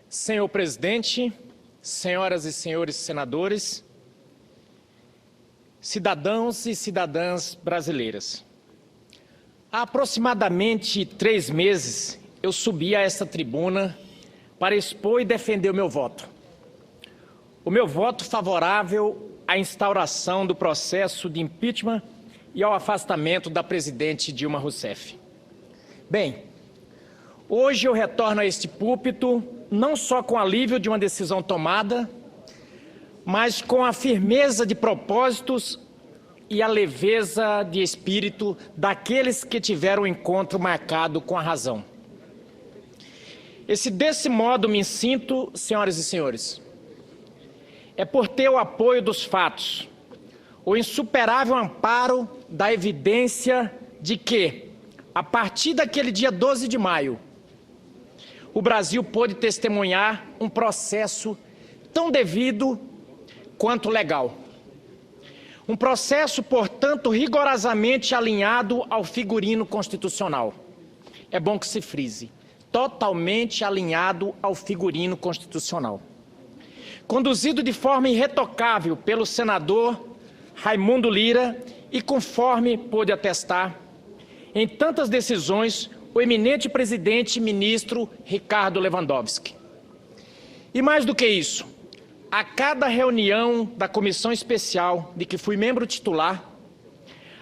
Senhor presidente, senhoras e senhores senadores, cidadãos e cidadãs brasileiras. Há aproximadamente 3 meses, eu subi a esta tribuna para expor e defender o meu voto. O meu voto favorável à instauração do processo de impeachment e ao afastamento da presidente Dilma Rousseff. Bem, hoje eu retorno a este púlpito não só com alívio de uma decisão tomada, mas com a firmeza de propósitos e a leveza de espírito daqueles que tiveram o encontro marcado com a razão. Desse modo me sinto, senhoras e senhores, é por ter o apoio dos fatos, o insuperável amparo da evidência de que, a partir daquele dia 12 de maio, o Brasil pôde testemunhar um processo tão devido quanto legal. Um processo, portanto, rigorosamente alinhado ao figurino constitucional. É bom que se frise, totalmente alinhado ao figurino constitucional. Conduzido de forma irretocável pelo senador Raimundo Lira e conforme pôde atestar, em tantas decisões, o eminente presidente e ministro Ricardo Lewandowski. E mais do que isso, a cada reunião da comissão especial de que fui membro titular,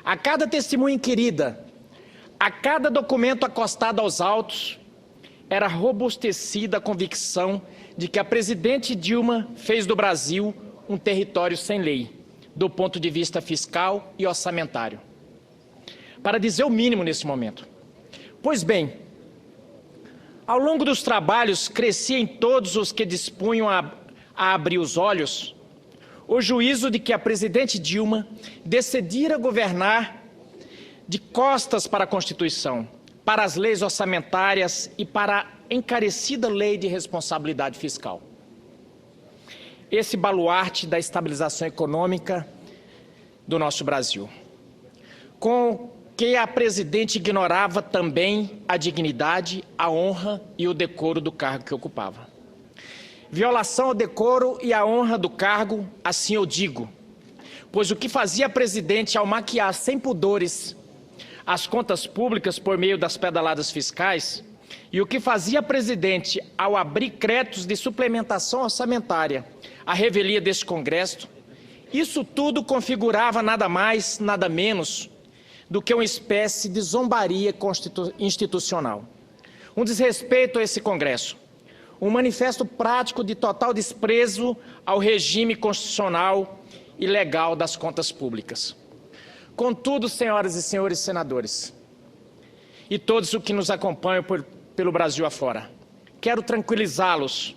a cada testemunha inquirida, a cada documento acostado aos autos, era robustecida a convicção de que a presidente Dilma fez do Brasil um território sem lei, do ponto de vista fiscal e orçamentário. Para dizer o mínimo nesse momento. Pois bem, ao longo dos trabalhos, crescia em todos os que dispunham a abrir os olhos o juízo de que a presidente Dilma decidira governar de costas para a Constituição, para as leis orçamentárias e para a encarecida lei de responsabilidade fiscal. Esse baluarte da estabilização econômica do nosso Brasil. Com que a presidente ignorava também a dignidade, a honra e o decoro do cargo que ocupava. Violação ao decoro e à honra do cargo, assim eu digo, pois o que fazia a presidente ao maquiar sem pudores as contas públicas por meio das pedaladas fiscais e o que fazia a presidente ao abrir créditos de suplementação orçamentária à revelia deste Congresso, isso tudo configurava nada mais, nada menos do que uma espécie de zombaria institucional. Um desrespeito a esse Congresso, um manifesto prático de total desprezo ao regime constitucional e legal das contas públicas. Contudo, senhoras e senhores senadores, e todos os que nos acompanham pelo Brasil afora, quero tranquilizá-los,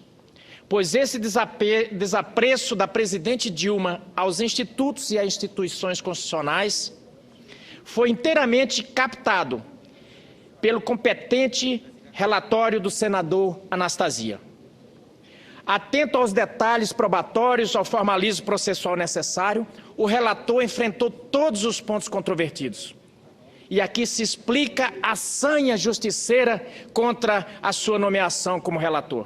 pois esse desapreço da presidente Dilma aos institutos e às instituições constitucionais foi inteiramente captado pelo competente relatório do senador Anastasia. Atento aos detalhes probatórios, ao formalismo processual necessário, o relator enfrentou todos os pontos controvertidos. E aqui se explica a sanha justiceira contra a sua nomeação como relator.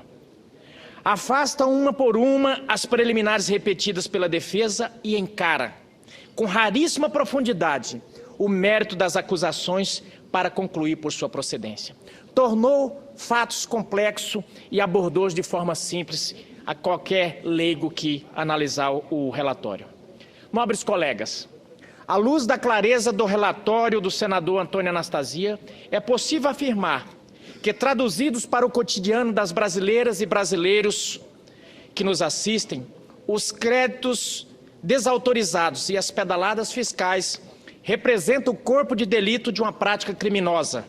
Afasta uma por uma as preliminares repetidas pela defesa e encara, com raríssima profundidade, o mérito das acusações para concluir por sua procedência. Tornou fatos complexos e abordou-os de forma simples a qualquer leigo que analisar o relatório. Nobres colegas, à luz da clareza do relatório do senador Antônio Anastasia, é possível afirmar que, traduzidos para o cotidiano das brasileiras e brasileiros que nos assistem, os créditos desautorizados e as pedaladas fiscais representam o corpo de delito de uma prática criminosa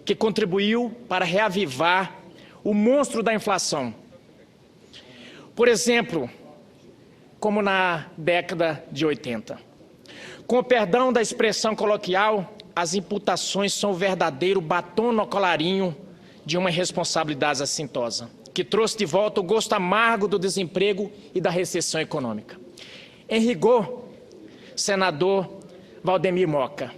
que contribuiu para reavivar o monstro da inflação. Por exemplo, como na década de 80. Com o perdão da expressão coloquial, as imputações são o verdadeiro batom no colarinho de uma irresponsabilidade assintosa, que trouxe de volta o gosto amargo do desemprego e da recessão econômica. Em rigor, senador Valdemir Moca,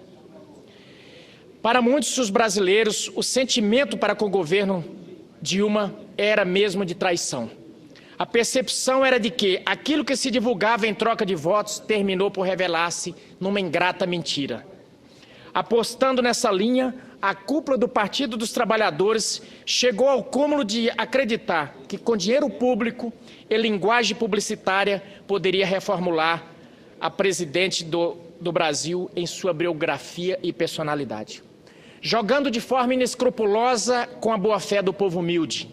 para muitos dos brasileiros, o sentimento para com o governo Dilma era mesmo de traição. A percepção era de que aquilo que se divulgava em troca de votos terminou por revelar-se numa ingrata mentira. Apostando nessa linha, a cúpula do Partido dos Trabalhadores chegou ao cúmulo de acreditar que, com dinheiro público e linguagem publicitária, poderia reformular a presidente do Brasil em sua biografia e personalidade, jogando de forma inescrupulosa com a boa-fé do povo humilde.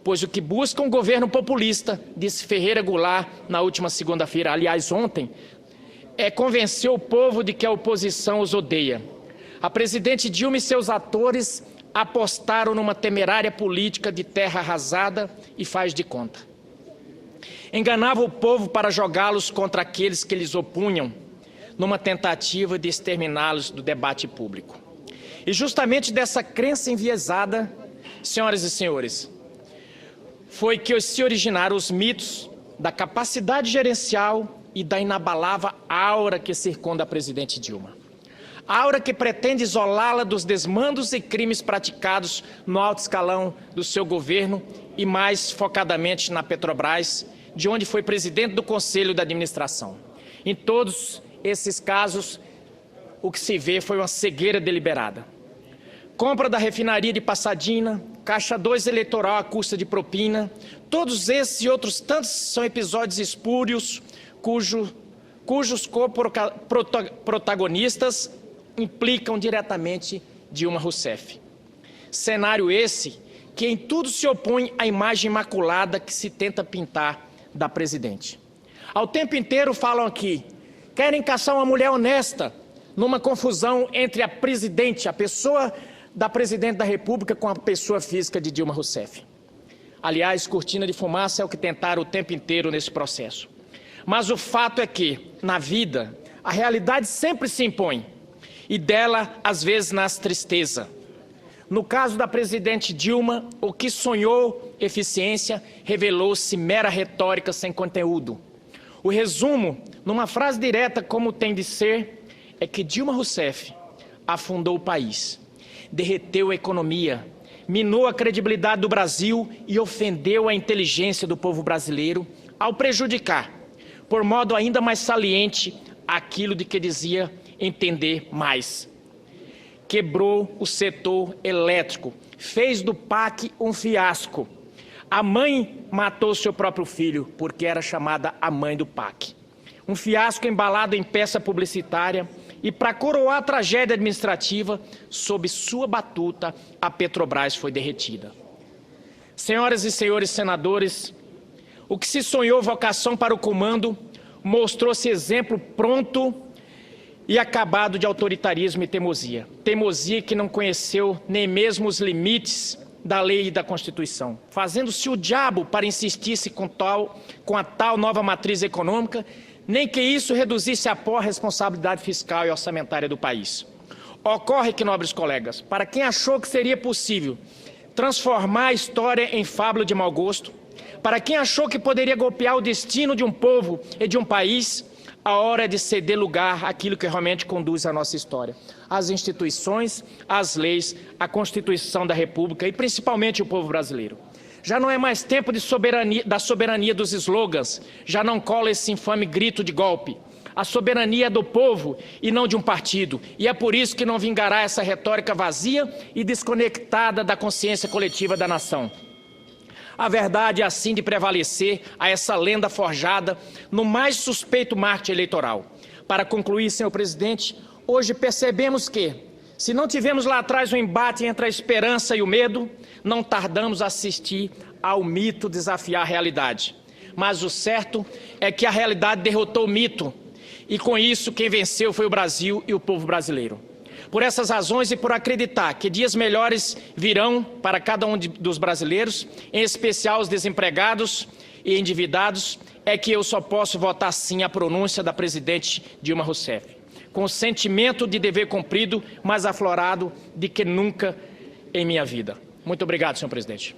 Pois o que busca um governo populista, disse Ferreira Goulart na última segunda-feira, aliás ontem, é convencer o povo de que a oposição os odeia. A presidente Dilma e seus atores apostaram numa temerária política de terra arrasada e faz de conta. Enganava o povo para jogá-los contra aqueles que lhes opunham, numa tentativa de exterminá-los do debate público. E justamente dessa crença enviesada, senhoras e senhores, foi que se originaram os mitos da capacidade gerencial e da inabalável aura que circunda a presidente Dilma. A aura que pretende isolá-la dos desmandos e crimes praticados no alto escalão do seu governo e mais focadamente na Petrobras, de onde foi presidente do Conselho de Administração. Em todos esses casos, o que se vê foi uma cegueira deliberada. Compra da refinaria de Passadina, Caixa 2 eleitoral à custa de propina, todos esses e outros tantos são episódios espúrios cujos protagonistas implicam diretamente Dilma Rousseff. Cenário esse que em tudo se opõe à imagem imaculada que se tenta pintar da presidente. Ao tempo inteiro falam aqui, querem caçar uma mulher honesta, numa confusão entre a presidente, a pessoa da presidente da República com a pessoa física de Dilma Rousseff. Aliás, cortina de fumaça é o que tentaram o tempo inteiro nesse processo. Mas o fato é que, na vida, a realidade sempre se impõe, e dela, às vezes, nasce tristeza. No caso da presidente Dilma, o que sonhou eficiência revelou-se mera retórica sem conteúdo. O resumo, numa frase direta como tem de ser, é que Dilma Rousseff afundou o país, derreteu a economia, minou a credibilidade do Brasil e ofendeu a inteligência do povo brasileiro ao prejudicar, por modo ainda mais saliente, aquilo de que dizia entender mais. Quebrou o setor elétrico, fez do PAC um fiasco. A mãe matou seu próprio filho, porque era chamada a mãe do PAC. Um fiasco embalado em peça publicitária e, para coroar a tragédia administrativa, sob sua batuta, a Petrobras foi derretida. Senhoras e senhores senadores, o que se sonhou vocação para o comando mostrou-se exemplo pronto e acabado de autoritarismo e teimosia. Teimosia que não conheceu nem mesmo os limites da lei e da Constituição, fazendo-se o diabo para insistir-se com a tal nova matriz econômica, nem que isso reduzisse a pó a responsabilidade fiscal e orçamentária do país. Ocorre que, nobres colegas, para quem achou que seria possível transformar a história em fábula de mau gosto, para quem achou que poderia golpear o destino de um povo e de um país, a hora é de ceder lugar àquilo que realmente conduz a nossa história. As instituições, as leis, a Constituição da República e principalmente o povo brasileiro. Já não é mais tempo da soberania dos slogans, já não cola esse infame grito de golpe. A soberania é do povo e não de um partido. E é por isso que não vingará essa retórica vazia e desconectada da consciência coletiva da nação. A verdade é assim de prevalecer a essa lenda forjada no mais suspeito marketing eleitoral. Para concluir, senhor presidente, hoje percebemos que, se não tivemos lá atrás um embate entre a esperança e o medo, não tardamos a assistir ao mito desafiar a realidade. Mas o certo é que a realidade derrotou o mito, e com isso quem venceu foi o Brasil e o povo brasileiro. Por essas razões e por acreditar que dias melhores virão para cada um dos brasileiros, em especial os desempregados e endividados, é que eu só posso votar sim a pronúncia da presidente Dilma Rousseff, com o sentimento de dever cumprido mais aflorado do que nunca em minha vida. Muito obrigado, senhor presidente.